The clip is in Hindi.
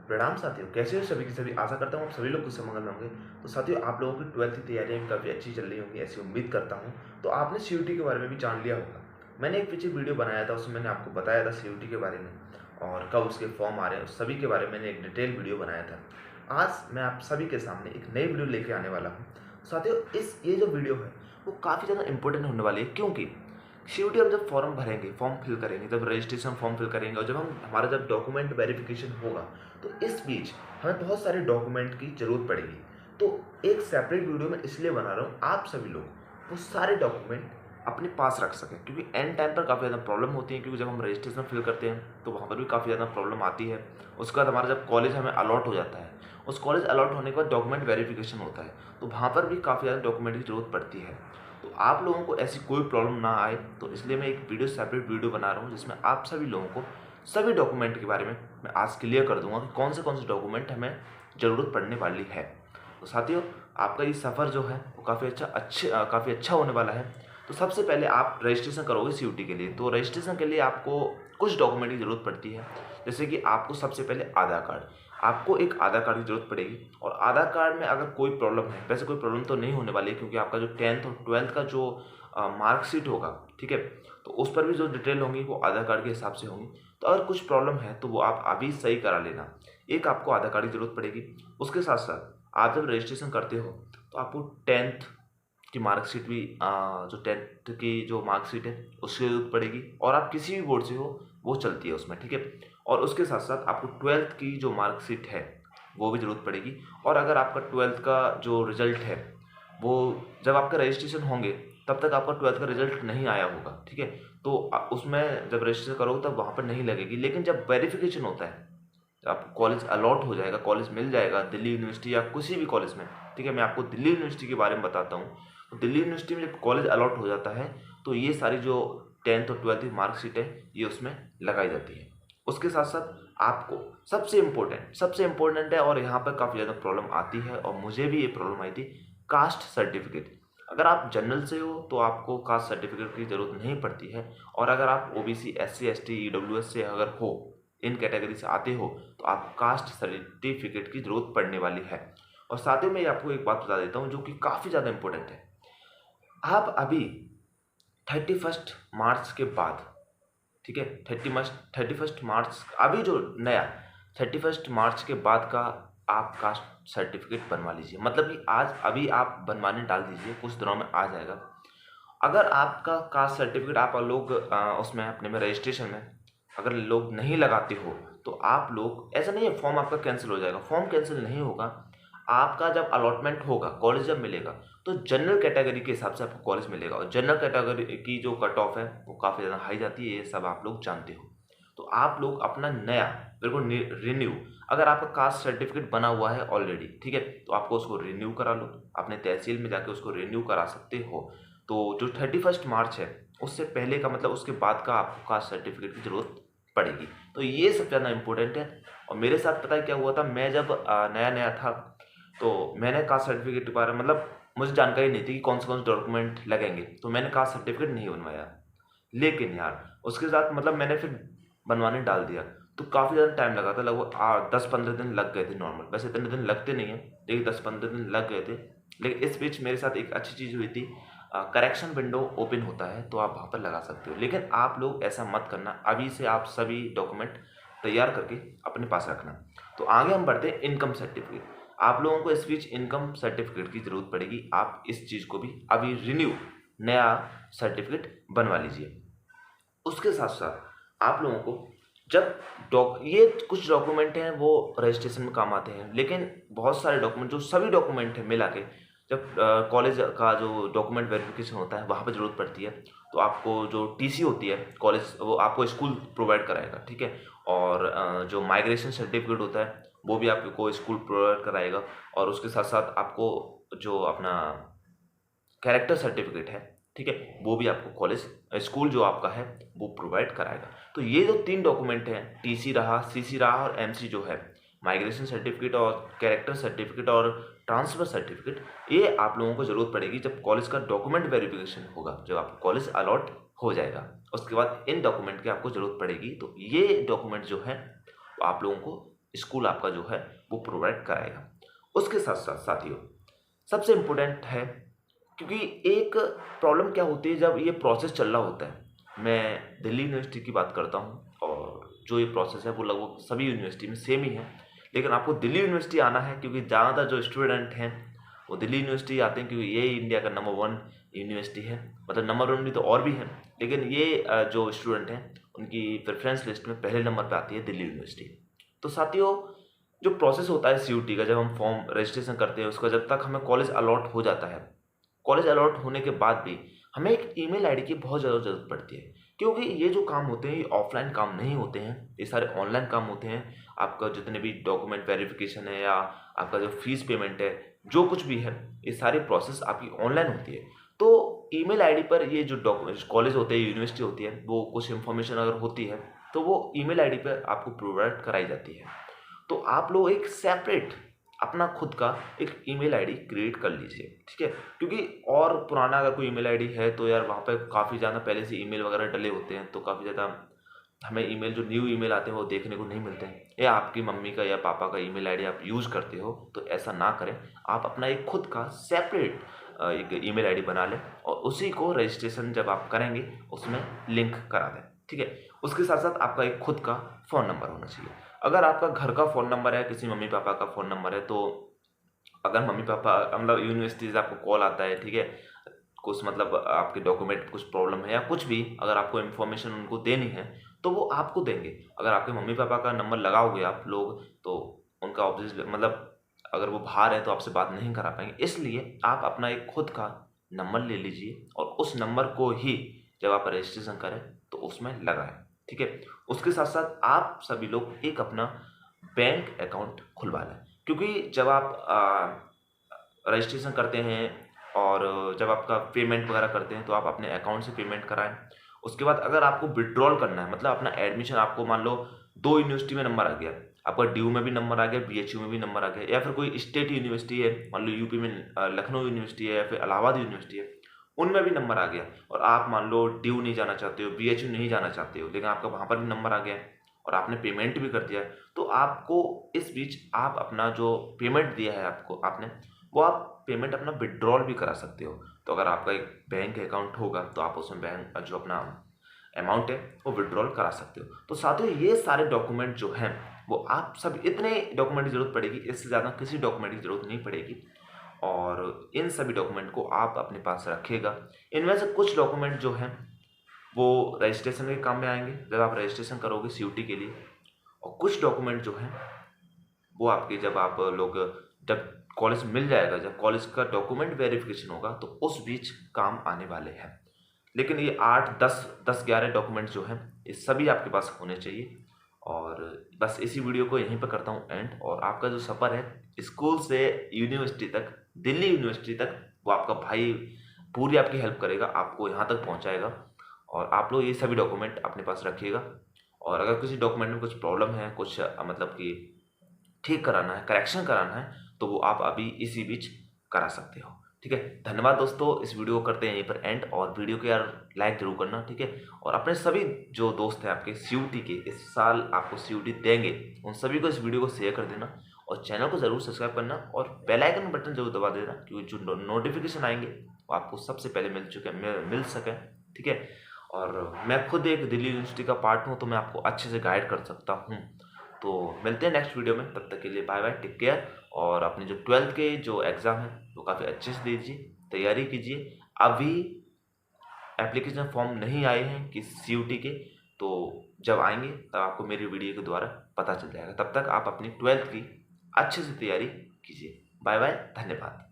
प्रणाम साथियों, कैसे हो सभी के सभी। आशा करता हूँ आप सभी लोग कुशल मंगल में होंगे। तो साथियों, आप लोगों की 12th की तैयारियां भी काफ़ी अच्छी चल रही होंगी, ऐसी उम्मीद करता हूँ। तो आपने सीयूटी के बारे में भी जान लिया होगा। मैंने एक पीछे वीडियो बनाया था, उसमें मैंने आपको बताया था सीयूटी के बारे में और कब उसके फॉर्म आ रहे हैं, उस सभी के बारे में मैंने एक डिटेल वीडियो बनाया था। आज मैं आप सभी के सामने एक नई वीडियो लेके आने वाला हूँ। साथियों, ये जो वीडियो है वो काफ़ी ज़्यादा इंपॉर्टेंट होने वाली है, क्योंकि सीयूटी हम जब फॉर्म भरेंगे, फॉर्म फिल करेंगे, जब रजिस्ट्रेशन फॉर्म फिल करेंगे और जब हमारा जब डॉक्यूमेंट वेरिफिकेशन होगा, तो इस बीच हमें बहुत सारे डॉक्यूमेंट की ज़रूरत पड़ेगी। तो एक सेपरेट वीडियो मैं इसलिए बना रहा हूँ, आप सभी लोग वो सारे डॉक्यूमेंट अपने पास रख सकें, क्योंकि एंड टाइम पर काफ़ी ज़्यादा प्रॉब्लम होती है। क्योंकि जब हम रजिस्ट्रेशन फिल करते हैं तो वहाँ पर भी काफ़ी ज़्यादा प्रॉब्लम आती है। उसके बाद हमारा जब कॉलेज हमें अलॉट हो जाता है, उस कॉलेज अलॉट होने के बाद डॉक्यूमेंट वेरिफिकेशन होता है, तो वहाँ पर भी काफ़ी ज़्यादा डॉक्यूमेंट की ज़रूरत पड़ती है। तो आप लोगों को ऐसी कोई प्रॉब्लम ना आए, तो इसलिए मैं एक सेपरेट वीडियो बना रहा हूँ, जिसमें आप सभी लोगों को सभी डॉक्यूमेंट के बारे में मैं आज क्लियर कर दूंगा कि कौन से डॉक्यूमेंट हमें ज़रूरत पड़ने वाली है। तो साथियों, आपका ये सफ़र जो है वो काफ़ी अच्छा होने वाला है। तो सबसे पहले आप रजिस्ट्रेशन करोगे सीयूटी के लिए, तो रजिस्ट्रेशन के लिए आपको कुछ डॉक्यूमेंट की ज़रूरत पड़ती है। जैसे कि आपको सबसे पहले आधार कार्ड, आपको एक आधार कार्ड की ज़रूरत पड़ेगी। और आधार कार्ड में अगर कोई प्रॉब्लम है, वैसे कोई प्रॉब्लम तो नहीं होने वाली है, क्योंकि आपका जो 10th और 12th का जो मार्कशीट होगा, ठीक है, तो उस पर भी जो डिटेल होंगी वो आधार कार्ड के हिसाब से होंगी। तो अगर कुछ प्रॉब्लम है तो वो आप अभी सही करा लेना। एक आपको आधार कार्ड की ज़रूरत पड़ेगी। उसके साथ साथ आप जब रजिस्ट्रेशन करते हो तो आपको 10th की मार्कशीट भी जो 10th की जो मार्कशीट है उसकी ज़रूरत पड़ेगी। और आप किसी भी बोर्ड से हो वो चलती है उसमें, ठीक है। और उसके साथ साथ आपको 12th की जो मार्कशीट है वो भी ज़रूरत पड़ेगी। और अगर आपका 12th का जो रिज़ल्ट है वो जब आपका रजिस्ट्रेशन होंगे तब तक आपका 12th का रिजल्ट नहीं आया होगा, ठीक है। तो उसमें जब रजिस्टर करोगे तब वहाँ पर नहीं लगेगी। लेकिन जब वेरिफिकेशन होता है, जब आपको कॉलेज अलॉट हो जाएगा, कॉलेज मिल जाएगा दिल्ली यूनिवर्सिटी या किसी भी कॉलेज में, ठीक है। मैं आपको दिल्ली यूनिवर्सिटी के बारे में बताता हूँ। तो दिल्ली यूनिवर्सिटी में जब कॉलेज अलॉट हो जाता है तो ये सारी जो 10th और 12th की मार्कशीट है ये उसमें लगाई जाती है। उसके साथ साथ आपको सबसे इम्पोर्टेंट है, और यहाँ पर काफ़ी ज़्यादा प्रॉब्लम आती है और मुझे भी ये प्रॉब्लम आई थी, कास्ट सर्टिफिकेट। अगर आप जनरल से हो तो आपको कास्ट सर्टिफिकेट की ज़रूरत नहीं पड़ती है। और अगर आप ओबीसी, एससी, एसटी, ईडब्ल्यूएस से अगर हो, इन कैटेगरी से आते हो, तो आप कास्ट सर्टिफिकेट की ज़रूरत पड़ने वाली है। और साथ ही में आपको एक बात बता देता हूँ जो कि काफ़ी ज़्यादा इंपॉर्टेंट है। आप अभी 31 मार्च के बाद, ठीक है, 31 मार्च, अभी जो नया 31 मार्च के बाद का आप कास्ट सर्टिफिकेट बनवा लीजिए। मतलब कि आज अभी आप बनवाने डाल दीजिए, कुछ दिनों में आ जाएगा। अगर आपका कास्ट सर्टिफिकेट आप लोग उसमें अपने में रजिस्ट्रेशन में अगर लोग नहीं लगाते हो, तो आप लोग, ऐसा नहीं है फॉर्म आपका कैंसिल हो जाएगा, फॉर्म कैंसिल नहीं होगा। आपका जब अलॉटमेंट होगा, कॉलेज जब मिलेगा, तो जनरल कैटेगरी के हिसाब से आपको कॉलेज मिलेगा। और जनरल कैटेगरी की जो कट ऑफ है वो काफ़ी ज़्यादा हाई जाती है, ये सब आप लोग जानते हो। तो आप लोग अपना नया बिल्कुल रिन्यू, अगर आपका कास्ट सर्टिफिकेट बना हुआ है ऑलरेडी, ठीक है, तो आपको उसको रिन्यू करा लो, अपने तहसील में जाके उसको रिन्यू करा सकते हो। तो जो 31 मार्च है उससे पहले का, मतलब उसके बाद का, आपको कास्ट सर्टिफिकेट की ज़रूरत पड़ेगी। तो ये सबसे ज़्यादा इंपॉर्टेंट है। और मेरे साथ पता है क्या हुआ था, मैं जब नया नया था तो मैंने कास्ट सर्टिफिकेट के बारे में, मतलब मुझे जानकारी नहीं थी कि कौन से डॉक्यूमेंट लगेंगे, तो मैंने कास्ट सर्टिफिकेट नहीं बनवाया। लेकिन यार उसके साथ मतलब मैंने फिर बनवाने डाल दिया, तो काफ़ी ज़्यादा टाइम लगा था, लगभग 10-15 दिन लग गए थे नॉर्मल। वैसे इतने दिन लगते नहीं हैं, लेकिन 10-15 दिन लग गए थे। लेकिन इस बीच मेरे साथ एक अच्छी चीज़ हुई थी, करेक्शन विंडो ओपन होता है तो आप वहाँ पर लगा सकते हो। लेकिन आप लोग ऐसा मत करना, अभी से आप सभी डॉक्यूमेंट तैयार करके अपने पास रखना। तो आगे हम बढ़ते हैं इनकम सर्टिफिकेट। आप लोगों को इस बीच इनकम सर्टिफिकेट की ज़रूरत पड़ेगी। आप इस चीज़ को भी अभी रिन्यू, नया सर्टिफिकेट बनवा लीजिए। उसके साथ साथ आप लोगों को जब ये कुछ डॉक्यूमेंट हैं वो रजिस्ट्रेशन में काम आते हैं, लेकिन बहुत सारे डॉक्यूमेंट, जो सभी डॉक्यूमेंट हैं मिला के, जब कॉलेज का जो डॉक्यूमेंट वेरिफिकेशन होता है वहाँ पे ज़रूरत पड़ती है। तो आपको जो टीसी होती है कॉलेज, वो आपको स्कूल प्रोवाइड कराएगा, ठीक है। और जो माइग्रेशन सर्टिफिकेट होता है वो भी आपको स्कूल प्रोवाइड कराएगा। और उसके साथ साथ आपको जो अपना कैरेक्टर सर्टिफिकेट है, ठीक है, वो भी आपको कॉलेज, स्कूल जो आपका है वो प्रोवाइड कराएगा। तो ये जो 3 डॉक्यूमेंट हैं, टीसी रहा, सीसी रहा और एमसी जो है, माइग्रेशन सर्टिफिकेट और कैरेक्टर सर्टिफिकेट और ट्रांसफ़र सर्टिफिकेट, ये आप लोगों को ज़रूरत पड़ेगी जब कॉलेज का डॉक्यूमेंट वेरिफिकेशन होगा, जब आपको कॉलेज अलॉट हो जाएगा। उसके बाद इन डॉक्यूमेंट की आपको ज़रूरत पड़ेगी। तो ये डॉक्यूमेंट जो है आप लोगों को स्कूल आपका जो है वो प्रोवाइड कराएगा। उसके साथ साथ साथियों सबसे इम्पोर्टेंट है, क्योंकि एक प्रॉब्लम क्या होती है जब ये प्रोसेस चल रहा होता है, मैं दिल्ली यूनिवर्सिटी की बात करता हूँ और जो ये प्रोसेस है वो लगभग सभी यूनिवर्सिटी में सेम ही है, लेकिन आपको दिल्ली यूनिवर्सिटी आना है क्योंकि ज़्यादातर जो स्टूडेंट हैं वो दिल्ली यूनिवर्सिटी आते हैं, क्योंकि ये इंडिया का नंबर 1 यूनिवर्सिटी है। मतलब नंबर 1 भी तो और भी है, लेकिन ये जो स्टूडेंट हैं उनकी प्रेफरेंस लिस्ट में पहले नंबर पे आती है दिल्ली यूनिवर्सिटी। तो साथियों जो प्रोसेस होता है सीयूटी का, जब हम फॉर्म रजिस्ट्रेशन करते हैं उसका, जब तक हमें कॉलेज अलॉट हो जाता है, कॉलेज अलॉट होने के बाद भी हमें एक ईमेल आईडी की बहुत ज़्यादा ज़रूरत पड़ती है, क्योंकि ये जो काम होते हैं ये ऑफलाइन काम नहीं होते हैं, ये सारे ऑनलाइन काम होते हैं। आपका जितने भी डॉक्यूमेंट वेरिफिकेशन है या आपका जो फीस पेमेंट है, जो कुछ भी है, ये सारी प्रोसेस आपकी ऑनलाइन होती है। तो ईमेल आईडी पर ये जो कॉलेज होते हैं, यूनिवर्सिटी होती है, वो कुछ इन्फॉर्मेशन अगर होती है तो वो ईमेल आईडी पर आपको प्रोवाइड कराई जाती है। तो आप लोग एक सेपरेट अपना खुद का एक ईमेल आईडी क्रिएट कर लीजिए, ठीक है। क्योंकि और पुराना अगर कोई ईमेल आईडी है तो यार वहाँ पे काफ़ी ज़्यादा पहले से ईमेल वगैरह डले होते हैं, तो काफ़ी ज़्यादा हमें ईमेल जो न्यू ईमेल आते हैं वो देखने को नहीं मिलते हैं। या आपकी मम्मी का या पापा का ईमेल आईडी आप यूज़ करते हो तो ऐसा ना करें, आप अपना एक खुद का सेपरेट एक ईमेल आईडी बना लें और उसी को रजिस्ट्रेशन जब आप करेंगे उसमें लिंक करा दें, ठीक है। उसके साथ साथ आपका एक खुद का फ़ोन नंबर होना चाहिए। अगर आपका घर का फ़ोन नंबर है, किसी मम्मी पापा का फ़ोन नंबर है, तो अगर मम्मी पापा मतलब यूनिवर्सिटी से आपको कॉल आता है, ठीक है, कुछ मतलब आपके डॉक्यूमेंट कुछ प्रॉब्लम है या कुछ भी, अगर आपको इन्फॉर्मेशन उनको देनी है तो वो आपको देंगे। अगर आपके मम्मी पापा का नंबर लगाओगे आप लोग तो उनका ऑब्वियसली मतलब अगर वो बाहर है तो आपसे बात नहीं करा पाएंगे, इसलिए आप अपना एक खुद का नंबर ले लीजिए और उस नंबर को ही जब आप रजिस्ट्रेशन करें तो उसमें लगाएं, ठीक है। उसके साथ साथ आप सभी लोग एक अपना बैंक अकाउंट खुलवा लें, क्योंकि जब आप रजिस्ट्रेशन करते हैं और जब आपका पेमेंट वगैरह करते हैं तो आप अपने अकाउंट से पेमेंट कराएं। उसके बाद अगर आपको विड्रॉल करना है, मतलब अपना एडमिशन, आपको मान लो 2 यूनिवर्सिटी में नंबर आ गया, आपका ड्यू में भी नंबर आ गया, बीएचयू में भी नंबर आ गया, या फिर कोई स्टेट यूनिवर्सिटी है, मान लो यूपी में लखनऊ यूनिवर्सिटी है या फिर इलाहाबाद यूनिवर्सिटी है, उनमें भी नंबर आ गया और आप मान लो ड्यू नहीं जाना चाहते हो, बीएचयू नहीं जाना चाहते हो, लेकिन आपका वहाँ पर भी नंबर आ गया है और आपने पेमेंट भी कर दिया है, तो आपको इस बीच आप अपना जो पेमेंट दिया है आपको आपने, वो आप पेमेंट अपना विड्रॉल भी करा सकते हो। तो अगर आपका एक बैंक अकाउंट होगा तो आप उसमें बैंक जो अपना अमाउंट है वो विड्रॉल करा सकते हो। तो साथियों ये सारे डॉक्यूमेंट जो हैं वो आप सब, इतने डॉक्यूमेंट की ज़रूरत पड़ेगी, इससे ज़्यादा किसी डॉक्यूमेंट की ज़रूरत नहीं पड़ेगी और इन सभी डॉक्यूमेंट को आप अपने पास रखिएगा। इनमें से कुछ डॉक्यूमेंट जो हैं वो रजिस्ट्रेशन के काम में आएंगे जब आप रजिस्ट्रेशन करोगे सीयूटी के लिए, और कुछ डॉक्यूमेंट जो हैं वो आपके जब आप लोग जब कॉलेज मिल जाएगा, जब कॉलेज का डॉक्यूमेंट वेरिफिकेशन होगा तो उस बीच काम आने वाले हैं। लेकिन ये 8 10 11 डॉक्यूमेंट जो हैं ये सभी आपके पास होने चाहिए। और बस इसी वीडियो को यहीं पर करता हूँ एंड, और आपका जो सफ़र है स्कूल से यूनिवर्सिटी तक, दिल्ली यूनिवर्सिटी तक, वो आपका भाई पूरी आपकी हेल्प करेगा, आपको यहाँ तक पहुँचाएगा। और आप लोग ये सभी डॉक्यूमेंट अपने पास रखिएगा और अगर किसी डॉक्यूमेंट में कुछ प्रॉब्लम है, कुछ मतलब कि ठीक कराना है, करेक्शन कराना है, तो वो आप अभी इसी बीच करा सकते हो, ठीक है। धन्यवाद दोस्तों, इस वीडियो को करते हैं यहीं पर एंड, और वीडियो को यार लाइक जरूर करना, ठीक है। और अपने सभी जो दोस्त हैं आपके सीयूटी के, इस साल आपको सीयूटी देंगे, उन सभी को इस वीडियो को शेयर कर देना और चैनल को ज़रूर सब्सक्राइब करना और बेल आइकन बटन जरूर दबा देना, क्योंकि जो नोटिफिकेशन आएंगे वो आपको सबसे पहले मिल सकें, ठीक है। और मैं खुद एक दिल्ली यूनिवर्सिटी का पार्ट हूँ तो मैं आपको अच्छे से गाइड कर सकता हूँ। तो मिलते हैं नेक्स्ट वीडियो में, तब तक के लिए बाय बाय, टेक केयर। और अपने जो 12th के जो एग्ज़ाम है वो काफ़ी अच्छे से दीजिए, तैयारी कीजिए। अभी एप्लीकेशन फॉर्म नहीं आए हैं कि सीयूटी के, तो जब आएंगे तब आपको मेरी वीडियो के द्वारा पता चल जाएगा। तब तक आप अपनी 12th की अच्छे से तैयारी कीजिए। बाय बाय, धन्यवाद।